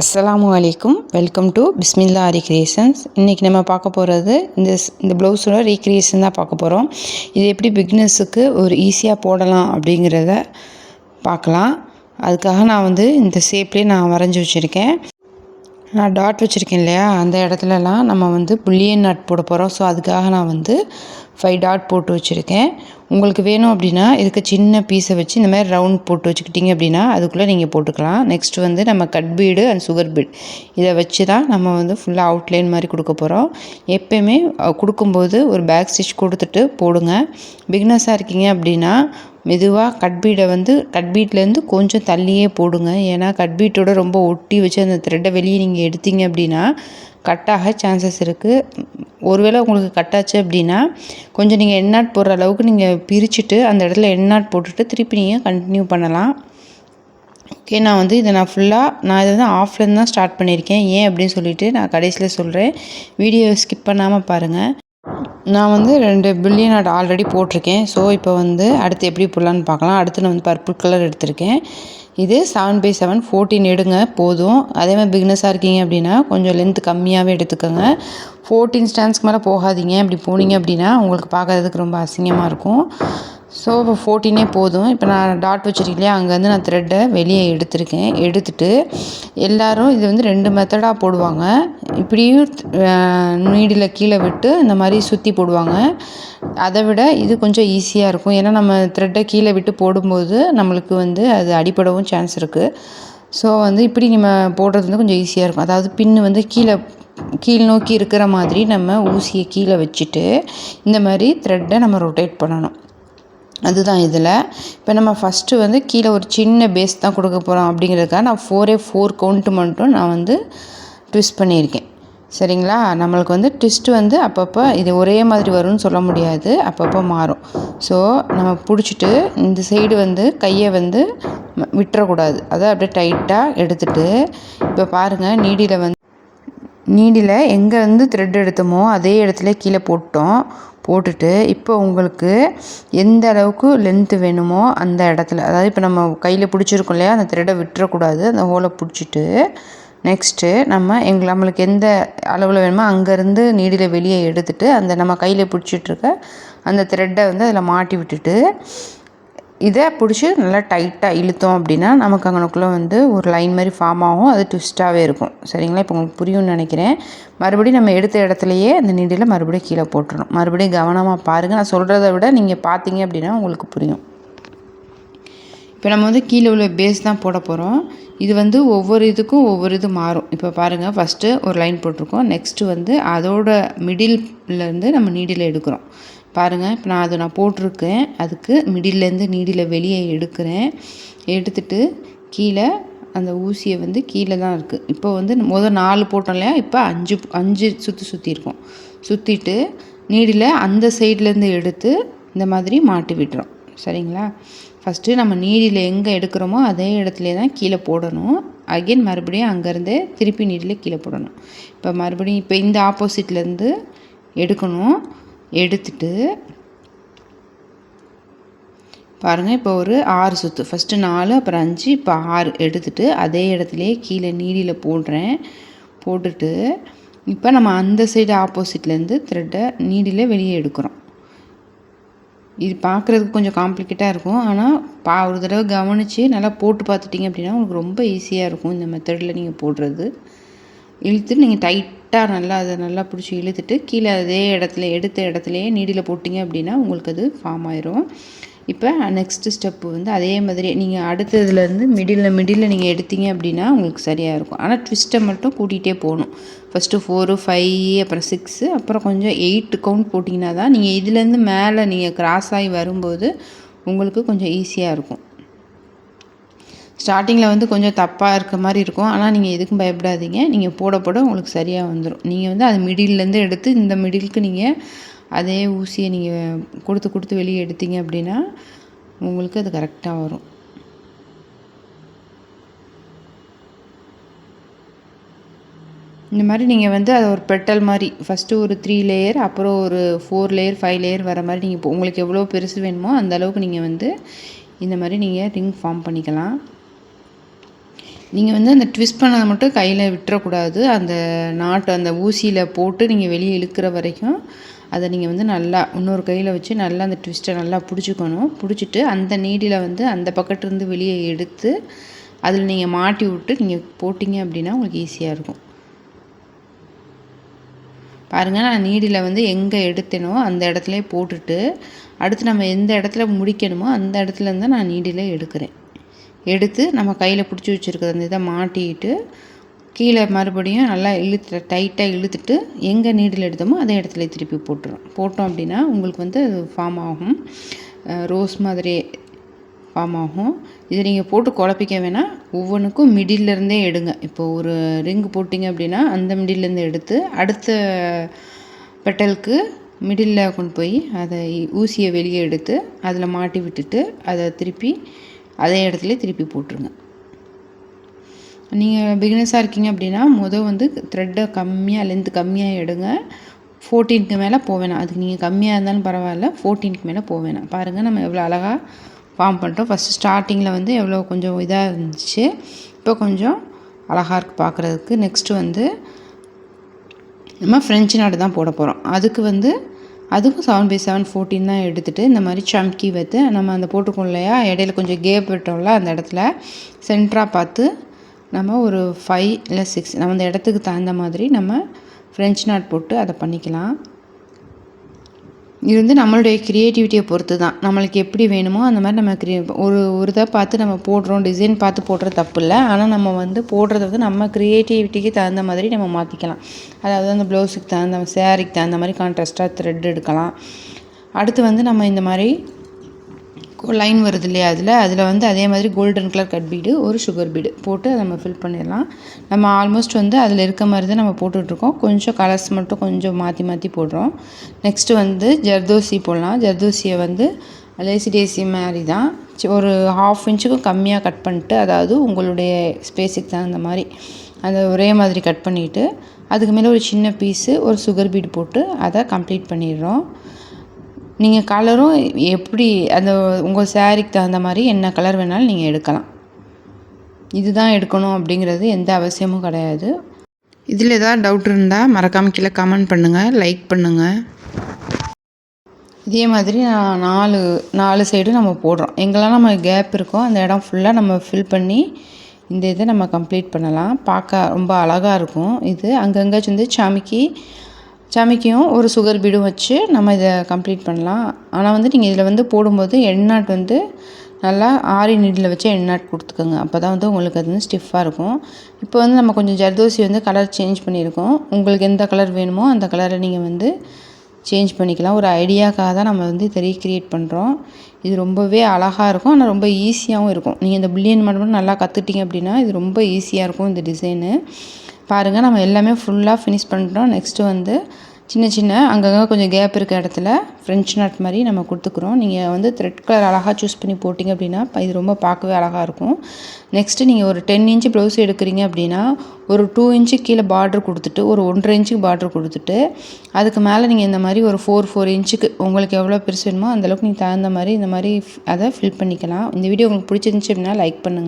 அஸ்ஸலாமு அலைக்கும். Welcome to Bismillah aari creations. இன்றைக்கி நம்ம பார்க்க போகிறது இந்த ப்ளவுஸோட ரீக்ரியேஷன் தான் பார்க்க போகிறோம். இது எப்படி பிக்னஸுக்கு ஒரு ஈஸியாக போடலாம் அப்படிங்கிறத பார்க்கலாம். அதுக்காக நான் இந்த ஷேப்லேயே நான் வரைஞ்சி வச்சுருக்கேன். நான் டாட் வச்சுருக்கேன் இல்லையா, அந்த இடத்துலலாம் நம்ம புல்லியன் நாட் போட போகிறோம். ஸோ அதுக்காக நான் 5 டாட் போட்டு வச்சுருக்கேன். உங்களுக்கு வேணும் அப்படின்னா இதுக்கு சின்ன பீஸை வச்சு இந்த மாதிரி ரவுண்ட் போட்டு வச்சுக்கிட்டிங்க அப்படின்னா அதுக்குள்ளே நீங்கள் போட்டுக்கலாம். நெக்ஸ்ட்டு நம்ம cut beet and sugar beet இதை வச்சு தான் நம்ம ஃபுல்லாக அவுட்லைன் மாதிரி கொடுக்க போகிறோம். எப்போயுமே கொடுக்கும்போது ஒரு பேக் ஸ்டிச் கொடுத்துட்டு போடுங்க. பிகினஸாக இருக்கீங்க அப்படின்னா மெதுவாக கட் பீட்லேருந்து கொஞ்சம் தள்ளியே போடுங்க. ஏன்னா கட் பீட்டோட ரொம்ப ஒட்டி வச்சு அந்த த்ரெட்டை வெளியே நீங்கள் எடுத்தீங்க அப்படின்னா கட்டாக சான்சஸ் இருக்குது. ஒருவேளை உங்களுக்கு கட்டாச்சு அப்படின்னா கொஞ்சம் நீங்கள் எண்ணாட் போடுற அளவுக்கு நீங்கள் பிரிச்சுட்டு அந்த இடத்துல எண்ணாட் போட்டுட்டு திருப்பி நீங்கள் கண்டினியூ பண்ணலாம். ஓகே, நான் இதை ஃபுல்லாக இதை ஆஃப்லேருந்து தான் ஸ்டார்ட் பண்ணியிருக்கேன். ஏன் அப்படின்னு சொல்லிவிட்டு நான் கடைசியில் சொல்கிறேன். வீடியோ ஸ்கிப் பண்ணாமல் பாருங்கள். நான் 2 பில்லியன் நாட் ஆல்ரெடி போட்டிருக்கேன். ஸோ இப்போ அடுத்து எப்படி போடலான்னு பார்க்கலாம். அடுத்து நான் பர்பிள் கலர் எடுத்திருக்கேன். இது 7x7 14 எடுங்க போதும். அதே மாதிரி பிகினஸாக இருக்கீங்க அப்படின்னா கொஞ்சம் லென்த் கம்மியாகவே எடுத்துக்கோங்க. 14 ஸ்டாண்ட்ஸ்க்கு மேலே போகாதீங்க. அப்படி போனீங்க அப்படின்னா உங்களுக்கு பார்க்கறதுக்கு ரொம்ப அசிங்கமாக இருக்கும். ஸோ இப்போ 14 போதும். இப்போ நான் டாட் வச்சுருக்கேன் இல்லையா, அங்கேருந்து நான் த்ரெட்டை வெளியே எடுத்துட்டு எல்லோரும் இது 2 மெத்தடாக போடுவாங்க. இப்படியும் நீடில் கீழே விட்டு இந்த மாதிரி சுற்றி போடுவாங்க. அதை விட இது கொஞ்சம் ஈஸியாக இருக்கும். ஏன்னா நம்ம த்ரெட்டை கீழே விட்டு போடும்போது நம்மளுக்கு அது அடிபடவும் சான்ஸ் இருக்குது. ஸோ இப்படி நம்ம போடுறது கொஞ்சம் ஈஸியாக இருக்கும். அதாவது பின்னு கீழ் நோக்கி இருக்கிற மாதிரி நம்ம ஊசியை கீழே வச்சுட்டு இந்த மாதிரி த்ரெட்டை நம்ம ரொட்டேட் பண்ணணும். அதுதான் இதில். இப்போ நம்ம ஃபஸ்ட்டு கீழே ஒரு சின்ன பேஸ் தான் கொடுக்க போகிறோம். அப்படிங்கிறதுக்காக நான் 4 கவுண்ட்டு மட்டும் நான் ட்விஸ்ட் பண்ணியிருக்கேன். சரிங்களா? நம்மளுக்கு ட்விஸ்ட்டு அப்பப்போ இது ஒரே மாதிரி வரும்னு சொல்ல முடியாது, அப்பப்போ மாறும். ஸோ நம்ம பிடிச்சிட்டு இந்த சைடு கையை விட்டுறக்கூடாது. அதை அப்படியே டைட்டாக எடுத்துகிட்டு இப்போ பாருங்கள், நீடியில் எங்கே த்ரெட் எடுத்தோமோ அதே இடத்துல கீழே போட்டுட்டு இப்போ உங்களுக்கு எந்த அளவுக்கு லென்த்து வேணுமோ அந்த இடத்துல, அதாவது இப்போ நம்ம கையில் பிடிச்சிருக்கோம் இல்லையா, அந்த த்ரெட்டை விட்டுறக்கூடாது. அந்த ஹோலை பிடிச்சிட்டு நெக்ஸ்ட்டு நம்மளுக்கு எந்த அளவில் வேணுமோ அங்கேருந்து நீடில் வெளியே எடுத்துகிட்டு அந்த நம்ம கையில் பிடிச்சிட்ருக்க அந்த த்ரெட்டை அதில் மாட்டி விட்டுட்டு இதை பிடிச்சி நல்லா டைட்டாக இழுத்தோம் அப்படின்னா நமக்கு அங்கனக்குள்ளே ஒரு லைன் மாதிரி ஃபார்ம் ஆகும். அது ட்விஸ்ட்டாகவே இருக்கும். சரிங்களா? இப்போ உங்களுக்கு புரியும்னு நினைக்கிறேன். மறுபடியும் நம்ம எடுத்த இடத்துலையே அந்த நீடில் மறுபடியும் கீழே போட்டுறணும். மறுபடியும் கவனமாக பாருங்கள். நான் சொல்கிறத விட நீங்கள் பார்த்தீங்க அப்படின்னா உங்களுக்கு புரியும். இப்போ நம்ம கீழே உள்ள பேஸ் தான் போட போகிறோம். இது ஒவ்வொரு இதுக்கும் ஒவ்வொரு இது மாறும். இப்போ பாருங்கள், ஃபஸ்ட்டு ஒரு லைன் போட்டிருக்கோம். நெக்ஸ்ட்டு அதோட மிடில்லேருந்து நம்ம நீடில் எடுக்கிறோம். பாருங்கள், இப்போ நான் போட்டிருக்கேன். அதுக்கு மிடில்லேருந்து நீடில் வெளியே எடுத்துட்டு கீழே அந்த ஊசியை கீழே தான் இருக்குது. இப்போ முதல் 4 போட்டோம் இல்லையா, இப்போ 5 சுற்றிருக்கோம். சுற்றிட்டு நீடில் அந்த சைட்லேருந்து எடுத்து இந்த மாதிரி மாட்டி விட்டுறோம். சரிங்களா? ஃபஸ்ட்டு நம்ம நீடில் எங்கே எடுக்கிறோமோ அதே இடத்துல தான் கீழே போடணும். அகெயின் மறுபடியும் அங்கேருந்தே திருப்பி நீடில் கீழே போடணும். இப்போ மறுபடியும் இப்போ இந்த ஆப்போசிட்லேருந்து எடுக்கணும். எடுத்துட்டு பாருங்கள், இப்போ ஒரு 6 சுற்று, ஃபஸ்ட்டு 4, அப்புறம் 5, இப்போ 6 எடுத்துகிட்டு அதே இடத்துலையே கீழே நீடியில் போட்டுட்டு இப்போ நம்ம அந்த சைடு ஆப்போசிட்லேருந்து த்ரெட்டை நீடியில் வெளியே எடுக்கிறோம். இது பார்க்குறதுக்கு கொஞ்சம் காம்ப்ளிகேட்டாக இருக்கும். ஆனால் ஒரு தடவை கவனித்து நல்லா போட்டு பார்த்துட்டிங்க அப்படின்னா உங்களுக்கு ரொம்ப ஈஸியாக இருக்கும். இந்த மெத்தடில் நீங்கள் போடுறது இழுத்து நீங்கள் டைட்டாக நல்லா பிடிச்சி இழுத்துட்டு கீழே அதே எடுத்த இடத்துலையே நீடில் போட்டிங்க அப்படின்னா உங்களுக்கு அது ஃபார்ம் ஆயிரும். இப்போ நெக்ஸ்ட்டு ஸ்டெப்பு அதே மாதிரி நீங்கள் அடுத்ததுலேருந்து மிடில் நீங்கள் எடுத்தீங்க அப்படின்னா உங்களுக்கு சரியாக இருக்கும். ஆனால் ட்விஸ்ட்டை மட்டும் கூட்டிகிட்டே போகணும். ஃபஸ்ட்டு 4, 5, அப்புறம் 6, அப்புறம் கொஞ்சம் 8 கவுண்ட் போட்டிங்கன்னா தான் நீங்கள் இதுலேருந்து மேலே நீங்கள் கிராஸ் ஆகி வரும்போது உங்களுக்கு கொஞ்சம் ஈஸியாக இருக்கும். ஸ்டார்டிங்கில் கொஞ்சம் தப்பாக இருக்க மாதிரி இருக்கும். ஆனால் நீங்கள் எதுக்கும் பயப்படாதீங்க. நீங்கள் போட உங்களுக்கு சரியாக வந்துடும். நீங்கள் அது மிடில்லேருந்து எடுத்து இந்த மிடிலுக்கு நீங்கள் அதே ஊசியை நீங்கள் கொடுத்து வெளியே எடுத்தீங்க அப்படின்னா உங்களுக்கு அது கரெக்டாக வரும். இந்த மாதிரி நீங்கள் அதை ஒரு பெட்டல் மாதிரி ஃபஸ்ட்டு ஒரு 3 லேயர், அப்புறம் ஒரு 4 லேயர் 5 லேயர் வர மாதிரி நீங்கள் உங்களுக்கு எவ்வளோ பெருசு வேணுமோ அந்த அளவுக்கு நீங்கள் இந்த மாதிரி நீங்கள் ரிங் ஃபார்ம் பண்ணிக்கலாம். நீங்கள் வந்து அந்த ட்விஸ்ட் பண்ணதை மட்டும் கையில் விட்டுறக்கூடாது. அந்த நாட்டு அந்த ஊசியில் போட்டு நீங்கள் வெளியே இழுக்கிற வரைக்கும் அதை நீங்கள் வந்து நல்லா இன்னொரு கையில் வச்சு நல்லா அந்த ட்விஸ்ட்டை நல்லா பிடிச்சிக்கணும். பிடிச்சிட்டு அந்த நீடில் வந்து அந்த பக்கத்துலேருந்து வெளியே எடுத்து அதில் நீங்கள் மாட்டி விட்டு நீங்கள் போட்டிங்க அப்படின்னா உங்களுக்கு ஈஸியாக இருக்கும். பாருங்கள், நான் நீடில் வந்து எங்கே எடுத்தேனோ அந்த இடத்துலையே போட்டுட்டு அடுத்து நம்ம எந்த இடத்துல முடிக்கணுமோ அந்த இடத்துலேருந்து நான் நீடில் எடுக்கிறேன். எடுத்து நம்ம கையில் பிடிச்சி வச்சுருக்கிற அந்த இதை மாட்டிட்டு கீழே மறுபடியும் நல்லா டைட்டாக இழுத்துட்டு எங்கே நீடில் எடுத்தோமோ அதே இடத்துல திருப்பி போட்டோம் அப்படின்னா உங்களுக்கு வந்து அது ஃபார்ம் ஆகும். ரோஸ் மாதிரி ஃபார்ம் ஆகும். இதை நீங்கள் போட்டு குழப்பிக்க வேணாம். ஒவ்வொன்றுக்கும் மிடில்லேருந்தே எடுங்க. இப்போது ஒரு ரிங்கு போட்டிங்க அப்படின்னா அந்த மிடில்லேருந்து எடுத்து அடுத்த பெட்டலுக்கு மிடிலில் கொண்டு போய் அதை ஊசியை வெளியே எடுத்து அதில் மாட்டி விட்டுட்டு அதை திருப்பி அதே இடத்துல திருப்பி போட்டுருங்க. நீங்கள் பிகினர்ஸாக இருக்கீங்க அப்படின்னா வந்து த்ரெட்டை லென்த்து கம்மியாக எடுங்க. 14க்கு மேலே போவேணாம். அதுக்கு நீங்கள் கம்மியாக இருந்தாலும் பரவாயில்ல, 14க்கு மேலே போவேணாம். பாருங்கள், நம்ம எவ்வளோ அழகாக ஃபார்ம் பண்ணிட்டோம். ஃபஸ்ட்டு ஸ்டார்டிங்கில் வந்து எவ்வளோ கொஞ்சம் இதாக இருந்துச்சு, இப்போ கொஞ்சம் அழகாக இருக்குது பார்க்குறதுக்கு. நெக்ஸ்ட்டு வந்து நம்ம ஃப்ரெஞ்சு நாட்டு தான் போட போகிறோம். அதுக்கு வந்து அதுக்கும் 7/7 14 தான் எடுத்துகிட்டு இந்த மாதிரி சம்கி வைத்து நம்ம அந்த போட்டுக்கோம் இல்லையா, இடையில கொஞ்சம் கேப் விட்டோம்ல, அந்த இடத்துல சென்டராக பார்த்து நம்ம ஒரு 5 இல்லை 6 நம்ம அந்த இடத்துக்கு தகுந்த மாதிரி நம்ம ஃப்ரெஞ்ச் நாட் போட்டு அதை பண்ணிக்கலாம். இது வந்து நம்மளுடைய க்ரியேட்டிவிட்டியை பொறுத்து தான். நம்மளுக்கு எப்படி வேணுமோ அந்த மாதிரி நம்ம ஒரு இதை பார்த்து நம்ம போடுறோம், டிசைன் பார்த்து போடுறது தப்பு இல்லை. ஆனால் நம்ம வந்து போடுறத வந்து நம்ம க்ரியேட்டிவிட்டிக்கு தகுந்த மாதிரி நம்ம மாற்றிக்கலாம். அதாவது அந்த ப்ளவுஸுக்கு தகுந்த சேரீக்கு தகுந்த மாதிரி கான்ட்ராஸ்ட்டாக த்ரெட் எடுக்கலாம். அடுத்து வந்து நம்ம இந்த மாதிரி லைன் வருது இல்லையா, அதில் வந்து அதே மாதிரி கோல்டன் கலர் கட் பீடு, ஒரு சுகர் பீடு போட்டு அதை நம்ம ஃபில் பண்ணிடலாம். நம்ம ஆல்மோஸ்ட் வந்து அதில் இருக்க மாதிரி தான் நம்ம போட்டுட்ருக்கோம். கொஞ்சம் கலர்ஸ் மட்டும் கொஞ்சம் மாற்றி போடுறோம். நெக்ஸ்ட்டு வந்து ஜர்தோசி போடலாம். ஜர்தோசியை வந்து லேசி டேசி மாதிரி தான் ஒரு 1/2 இன்ச்சுக்கும் கம்மியாக கட் பண்ணிட்டு, அதாவது உங்களுடைய ஸ்பேஸுக்கு தகுந்த மாதிரி அதை ஒரே மாதிரி கட் பண்ணிவிட்டு அதுக்கு மேலே ஒரு சின்ன பீஸு ஒரு சுகர் பீடு போட்டு அதை கம்ப்ளீட் பண்ணிடுறோம். நீங்கள் கலரும் எப்படி அந்த உங்கள் சேரீக்கு தகுந்த மாதிரி என்ன கலர் வேணாலும் நீங்கள் எடுக்கலாம். இதுதான் எடுக்கணும் அப்படிங்கிறது எந்த அவசியமும் கிடையாது. இதில் ஏதாவது டவுட் இருந்தால் மறக்காமல் கீழே கமெண்ட் பண்ணுங்கள், லைக் பண்ணுங்கள். இதே மாதிரி நான் 4 சைடும் நம்ம போடுறோம். எங்கெல்லாம் நம்ம கேப் இருக்கோ அந்த இடம் ஃபுல்லாக நம்ம ஃபில் பண்ணி இந்த இதை நம்ம கம்ப்ளீட் பண்ணலாம். பார்க்க ரொம்ப அழகாக இருக்கும். இது அங்கங்கே வந்து சமைக்கியும் ஒரு சுகர் பீடும் வச்சு நம்ம இதை கம்ப்ளீட் பண்ணலாம். ஆனால் வந்து நீங்கள் இதில் வந்து போடும்போது எண்ணாட் வந்து நல்லா ஆரி நீடில் வச்சு எண்ணாட் கொடுத்துக்கோங்க. அப்போ தான் வந்து உங்களுக்கு அது வந்து ஸ்டிஃபாக இருக்கும். இப்போ வந்து நம்ம கொஞ்சம் ஜர்தோசி வந்து கலர் சேஞ்ச் பண்ணியிருக்கோம். உங்களுக்கு எந்த கலர் வேணுமோ அந்த கலரை நீங்கள் வந்து சேஞ்ச் பண்ணிக்கலாம். ஒரு ஐடியாக்காக தான் நம்ம வந்து இதை ரீக்ரியேட் பண்ணுறோம். இது ரொம்பவே அழகாக இருக்கும். ஆனால் ரொம்ப ஈஸியாகவும் இருக்கும். நீங்கள் இந்த பில்லியன் மட்டும் நல்லா கற்றுக்கிட்டீங்க அப்படின்னா இது ரொம்ப ஈஸியாக இருக்கும் இந்த டிசைனு. பாருங்கள், நம்ம எல்லாமே ஃபுல்லாக ஃபினிஷ் பண்ணிட்டோம். நெக்ஸ்ட்டு வந்து சின்ன அங்கங்கே கொஞ்சம் கேப் இருக்க இடத்துல ஃப்ரெஞ்ச் நாட் மாதிரி நம்ம கொடுத்துக்குறோம். நீங்கள் வந்து த்ரெட் கலர் அழகாக சூஸ் பண்ணி போட்டிங்க அப்படின்னா இது ரொம்ப பார்க்கவே அழகாக இருக்கும். நெக்ஸ்ட்டு நீங்கள் ஒரு 10 இன்ச்சு ப்ளவுஸ் எடுக்கிறீங்க அப்படின்னா ஒரு 2 இன்ச்சு கீழே பார்டர் கொடுத்துட்டு ஒரு 1.5 இன்ச்சுக்கு பார்டர் கொடுத்துட்டு அதுக்கு மேலே நீங்கள் இந்த மாதிரி ஒரு 4 இன்ச்சுக்கு உங்களுக்கு எவ்வளோ பெருசு வேணுமோ அந்தளவுக்கு நீங்கள் தகுந்த மாதிரி இந்த மாதிரி அதை ஃபில் பண்ணிக்கலாம். இந்த வீடியோ உங்களுக்கு பிடிச்சிருந்துச்சி அப்படின்னா லைக் பண்ணுங்கள்.